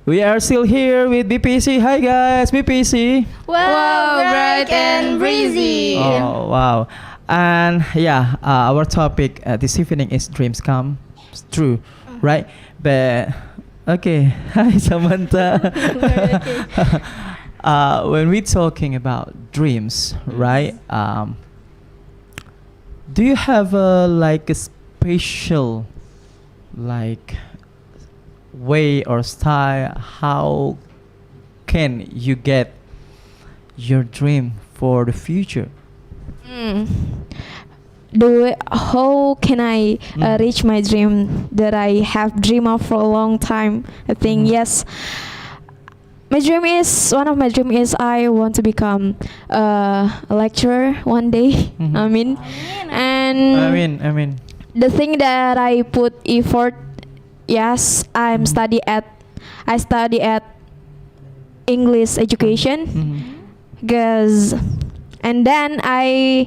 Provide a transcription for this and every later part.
We are still here with BPEC. Hi guys, BPEC. Wow, bright and breezy. Oh wow. And yeah, our topic this evening is dreams come true, right? But okay, hi Samantha. When we're talking about dreams, right? Do you have like a special like way or style how can you get your dream for the future? How can I reach my dream that I have dreamed of for a long time? I think yes. One of my dream is I want to become a lecturer one day. I mean, the thing that I put effort. Yes, I study at English education, and then I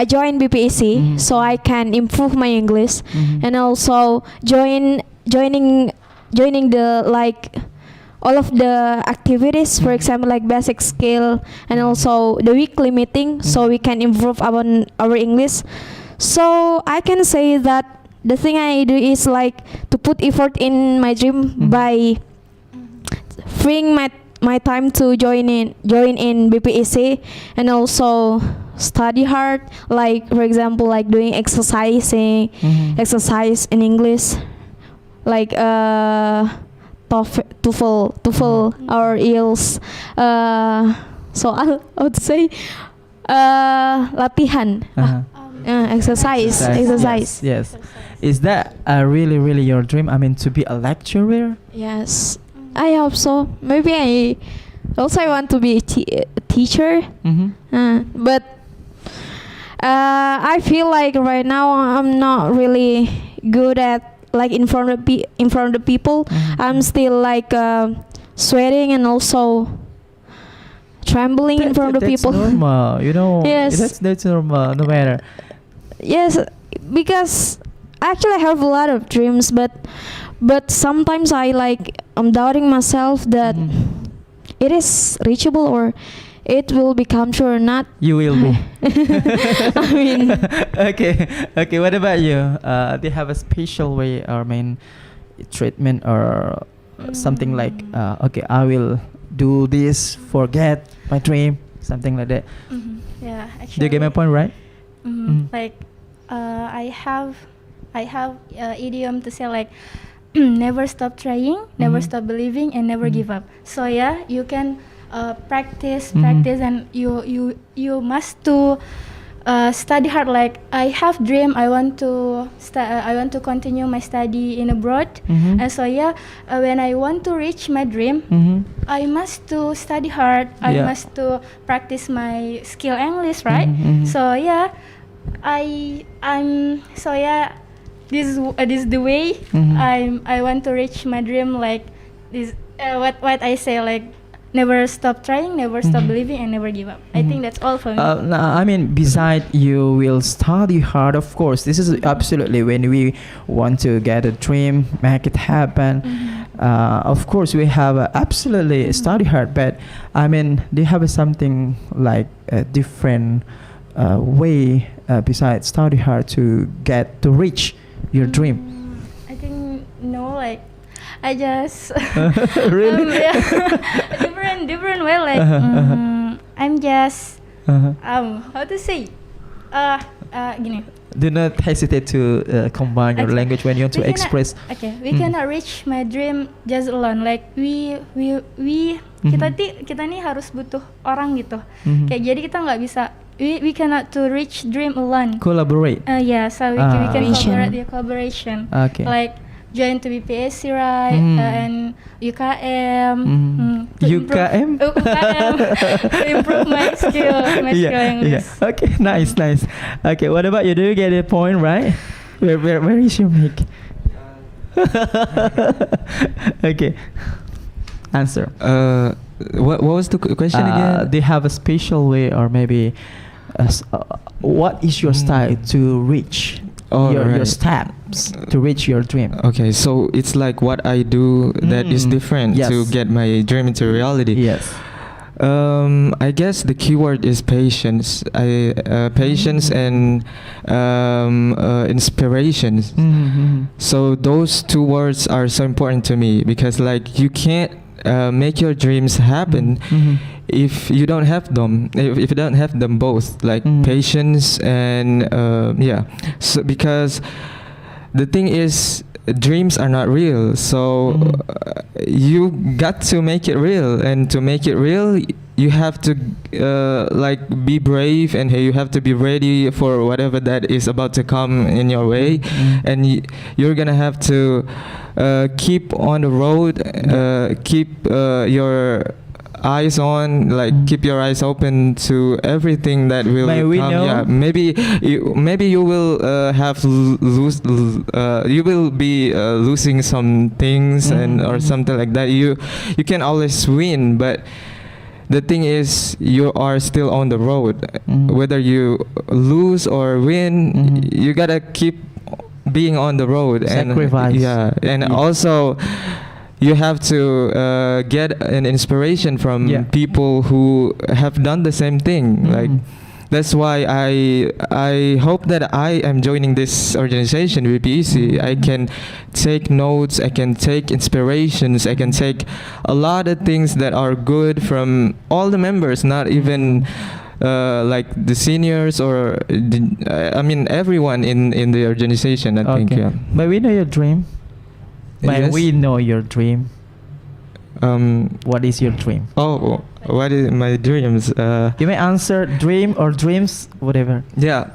joined BPEC so I can improve my English, and also joining the like all of the activities, for example like basic skill and also the weekly meeting, so we can improve our English. So I can say that the thing I do is like to put effort in my dream by freeing my time to join in BPEC and also study hard, like for example like doing exercise in English, like TOEFL or IELTS. So I would say latihan. Exercise. Yes. Is that really your dream? I mean, to be a lecturer? Yes, I hope so. Maybe I want to be a teacher. But I feel like right now I'm not really good at like in front of the people. I'm still like sweating and also trembling in front of the people. That's normal, you know. Yes, that's normal, no matter. Yes, because actually I have a lot of dreams, but sometimes I'm doubting myself that it is reachable or it will become true or not. You will be. I mean, okay. What about you? Do you have a special way or treatment or something like okay, I will do this, forget my dream, something like that. Yeah, actually. Do you get my point, right? Like I have idiom to say like never stop trying, never stop believing, and never give up. So yeah, you can practice, and you must to study hard. Like I have dream, I want to continue my study in abroad, and so yeah, when I want to reach my dream, I must to study hard. I must to practice my skill English, right? So yeah, this is the way I want to reach my dream. Like this, what I say, like never stop trying, never stop believing, and never give up. I think that's all for me. I mean, besides you will study hard, of course. This is absolutely when we want to get a dream, make it happen. Of course, we have absolutely study hard. But I mean, do you have something like a different way besides study hard to reach your dream? I think no, like I just really different way. Like I'm just how to say gini. Do not hesitate to combine your language when you want to express. We cannot reach my dream just alone. Like we kita nih harus butuh orang gitu. Kayak jadi kita nggak bisa. We cannot to reach dream alone. Collaborate. Yeah, so we can collaboration. Okay. Like join to BPEC, right? And UKM. UKM? To improve my skill English. Yeah. Okay, nice. Okay, what about you? Do you get the point, right? Where is your mic? Okay. Answer. What was the question again? They have a special way or maybe what is your style to reach your dreams to reach your dream? Okay, so it's like what I do that is different Yes. to get my dream into reality. Yes. I guess the keyword is patience. Patience and inspirations. So those two words are so important to me because like you can't make your dreams happen if you don't have them. If you don't have them both, like patience and So because the thing is, dreams are not real, so you got to make it real, and to make it real you have to like be brave, and you have to be ready for whatever that is about to come in your way, and you're gonna have to keep on the road, keep your eyes on, like keep your eyes open to everything that will May come. we know? Yeah, maybe you will have lose you will be losing some things and or something like that. You can always win, but the thing is you are still on the road. Whether you lose or win, you gotta keep being on the road. Sacrifice. And also you have to get an inspiration from people who have done the same thing. Like that's why I hope that I am joining this organization, BPEC. I can take notes, I can take inspirations, I can take a lot of things that are good from all the members, not even like the seniors or I mean everyone in the organization. I think. Yeah. May we know your dream? May Yes. we know your dream? What is your dream? Oh, what is my dreams? You may answer dream or dreams, whatever. Yeah.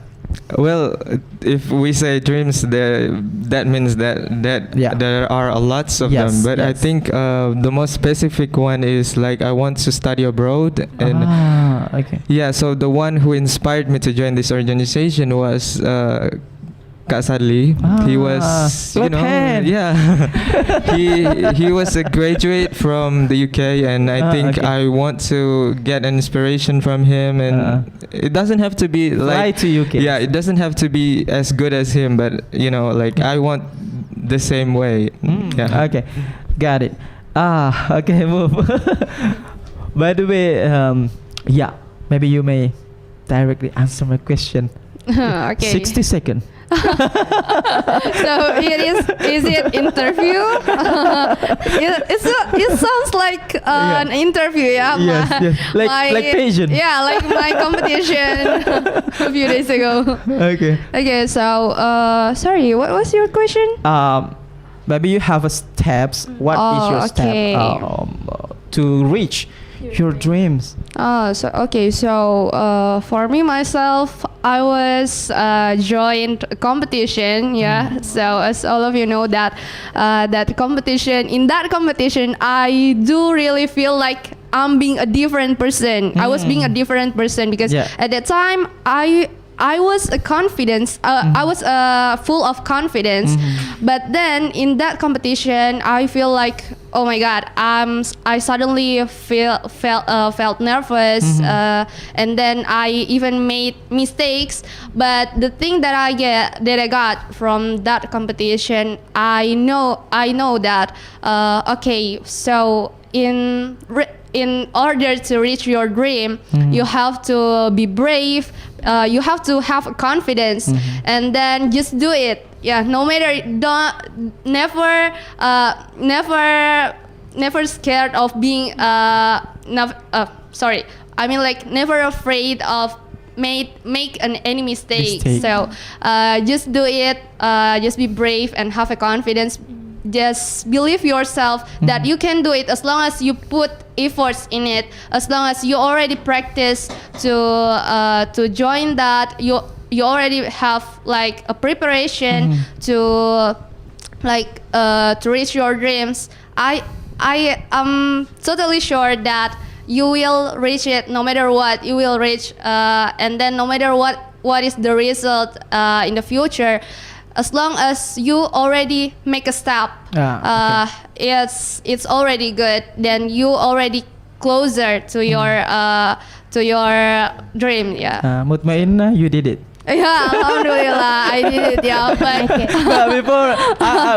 Well, if we say dreams, that means that there are lots of them. But I think the most specific one is like I want to study abroad. And okay. yeah, so the one who inspired me to join this organization was Kak Sadli. He was, you know, he was a graduate from the UK, and I think I want to get an inspiration from him. And it doesn't have to be like to UK. Yeah, it doesn't have to be as good as him, but you know, like I want the same way. Yeah. Okay, got it. Okay, move. By the way, maybe you may directly answer my question. Okay. 60 seconds. So is it interview? It sounds like an interview, yeah. Yes. Like pageant. Yeah, like my competition a few days ago. Okay. So sorry, what was your question? Maybe you have a steps. What is your step to reach your dreams? So for me myself, I was joined a competition. So as all of you know that that competition. In that competition, I do really feel like I'm being a different person. I was being a different person because at that time I was a confidence. I was full of confidence, but then in that competition, I feel like, oh my God, I suddenly felt nervous, and then I even made mistakes. But the thing that I got from that competition, I know that so in order to reach your dream, you have to be brave. You have to have confidence, and then just do it. Yeah, no matter, never scared of being I mean like never afraid of make any mistake. So just do it. Just be brave and have a confidence. Just believe yourself that you can do it as long as you put efforts in it. As long as you already practice to join that, you already have like a preparation to reach your dreams. I am totally sure that you will reach it. No matter what, you will reach, and then no matter what is the result in the future. As long as you already make a step, it's already good. Then you already closer to your dream. Yeah. Mutmainna, you did it. Yeah, alhamdulillah, I did it. Yeah, but But before,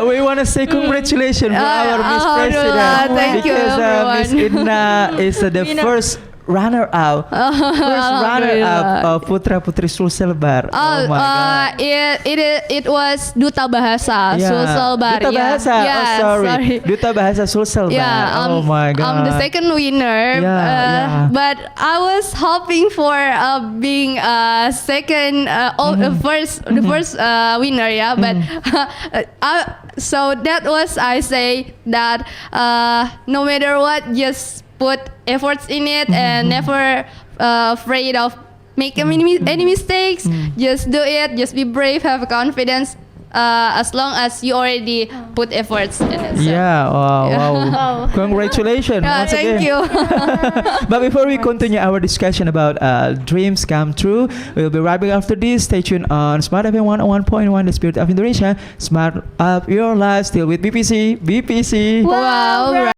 we want to say congratulations for our Miss President. alhamdulillah, thank you, because Miss everyone. Idna is the first runner-up. First runner-up of Putra Putri Sulsel Bar. Oh my God. It was Duta Bahasa Yeah. Sulsel Bar. Duta yeah. Bahasa. Yeah, Oh, sorry. Duta Bahasa Sulsel Bar. Yeah, Oh my God. I'm the second winner. Yeah. But I was hoping for being second, the first winner. Yeah, but so that was I say that no matter what, just put efforts in it and never afraid of making any mistakes. Just do it. Just be brave. Have confidence. As long as you already put efforts in it. So. Yeah, wow, Yeah. wow. Congratulations Yeah, once thank again. you. But before we continue our discussion about dreams come true, we'll be right back after this. Stay tuned on Smartfm 101.1, the Spirit of Indonesia. Smart up your life, still with BPC. Wow.